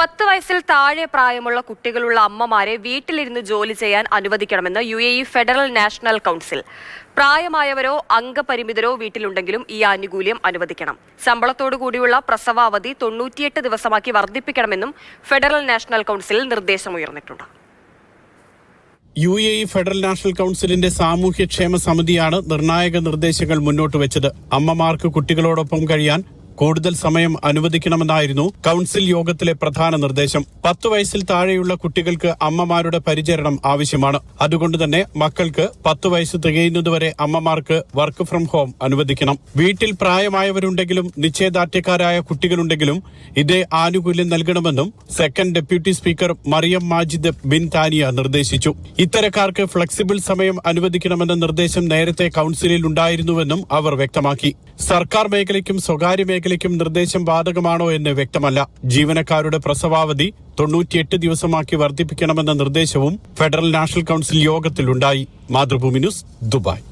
10 വയസ്സിൽ താഴെ പ്രായമുള്ള കുട്ടികളുള്ള അമ്മമാരെ വീട്ടിലിരുന്ന് ജോലി ചെയ്യാൻ അനുവദിക്കണമെന്ന് UAE ഫെഡറൽ നാഷണൽ കൗൺസിൽ. പ്രായമായവരോ അംഗപരിമിതരോ വീട്ടിലുണ്ടെങ്കിലും ഈ ആനുകൂല്യം അനുവദിക്കണം. ശമ്പളത്തോടു കൂടിയുള്ള പ്രസവാവധി 98 ദിവസമാക്കി വർദ്ധിപ്പിക്കണമെന്നും ഫെഡറൽ നാഷണൽ കൗൺസിലിൽ നിർദ്ദേശമുയർന്നിട്ടുണ്ട്. UAE ഫെഡറൽ നാഷണൽ കൗൺസിലിന്റെ സാമൂഹ്യക്ഷേമ സമിതിയാണ് നിർണായക നിർദ്ദേശങ്ങൾ മുന്നോട്ട് വെച്ചത്. അമ്മമാർക്ക് കുട്ടികളോടൊപ്പം കഴിയാൻ കൂടുതൽ സമയം അനുവദിക്കണമെന്നായിരുന്നു കൗൺസിൽ യോഗത്തിലെ പ്രധാന നിർദ്ദേശം. 10 വയസ്സിൽ താഴെയുള്ള കുട്ടികൾക്ക് അമ്മമാരുടെ പരിചരണം ആവശ്യമാണ്. അതുകൊണ്ട് തന്നെ മക്കൾക്ക് 10 വയസ്സ് തികയുന്നതുവരെ അമ്മമാർക്ക് വർക്ക് ഫ്രം ഹോം അനുവദിക്കണം. വീട്ടിൽ പ്രായമായവരുണ്ടെങ്കിലും നിശ്ചയദാർഢ്യക്കാരായ കുട്ടികളുണ്ടെങ്കിലും ഇതേ ആനുകൂല്യം നൽകണമെന്നും second deputy speaker Mariam Majid bin Thania നിർദ്ദേശിച്ചു. ഇത്തരക്കാർക്ക് ഫ്ലെക്സിബിൾ സമയം അനുവദിക്കണമെന്ന നിർദ്ദേശം നേരത്തെ കൗൺസിലിൽ ഉണ്ടായിരുന്നുവെന്നും അവർ വ്യക്തമാക്കി. സർക്കാർ മേഖലയ്ക്കും സ്വകാര്യ മേഖലയ്ക്കും നിർദ്ദേശം ബാധകമാണോ എന്ന് വ്യക്തമല്ല. ജീവനക്കാരുടെ പ്രസവാവധി 98 ദിവസമാക്കി വർദ്ധിപ്പിക്കണമെന്ന നിർദ്ദേശവും ഫെഡറൽ നാഷണൽ കൗൺസിൽ യോഗത്തിലുണ്ടായി. Mathrubhumi news, Dubai.